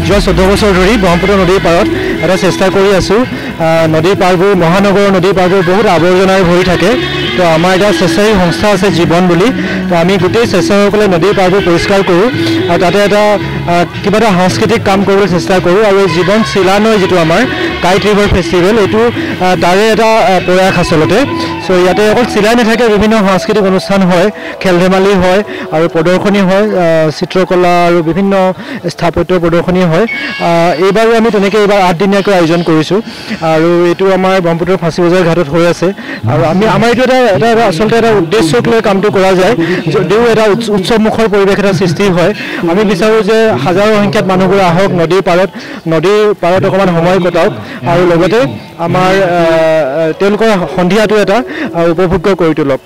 যোৱা 14 বছৰ ধৰি ব্ৰহ্মপুত্ৰ নদীৰ পাৰত এটা চেষ্টা কৰি আছোঁ। নদীৰ পাৰবোৰ মহানগৰৰ নদীৰ পাৰবোৰ বহুত আৱৰ্জনাৰে ভৰি থাকে। তো আমাৰ এটা স্বেচ্ছাসেৱী সংস্থা আছে জীৱন বুলি। তো আমি গোটেই স্বেচ্ছাসেৱীসকলে নদীৰ পাৰবোৰ পৰিষ্কাৰ কৰোঁ আৰু তাতে এটা কিবা এটা সাংস্কৃতিক কাম কৰিবলৈ চেষ্টা কৰোঁ। আৰু জীৱন চিলানৈ যিটো আমাৰ কাইট ৰিভাৰ ফেষ্টিভেল, এইটো তাৰে এটা প্ৰয়াস আচলতে। চ' ইয়াতে অকল চিলাই নাথাকে, বিভিন্ন সাংস্কৃতিক অনুষ্ঠান হয়, খেল ধেমালি হয় আৰু প্ৰদৰ্শনী হয়, চিত্ৰকলা আৰু বিভিন্ন স্থাপত্যৰ প্ৰদৰ্শনী হয়। এইবাৰো আমি তেনেকৈ এইবাৰ 8 দিনীয়াকৈ আয়োজন কৰিছোঁ আৰু এইটো আমাৰ ব্ৰহ্মপুত্ৰৰ ফাঁচী বজাৰ ঘাটত হৈ আছে। আৰু আমাৰ এইটো এটা আচলতে এটা উদ্দেশ্যক লৈ কামটো কৰা যায়, যদিও এটা উৎসৱমুখৰ পৰিৱেশ এটা সৃষ্টি হয়। আমি বিচাৰোঁ যে হাজাৰো সংখ্যাত মানুহবোৰ আহক, নদীৰ পাৰত অকণমান সময় কটাওক আৰু লগতে আমাৰ তেওঁলোকৰ সন্ধিয়াটো এটা উপভোগ্য কৰি তোলক।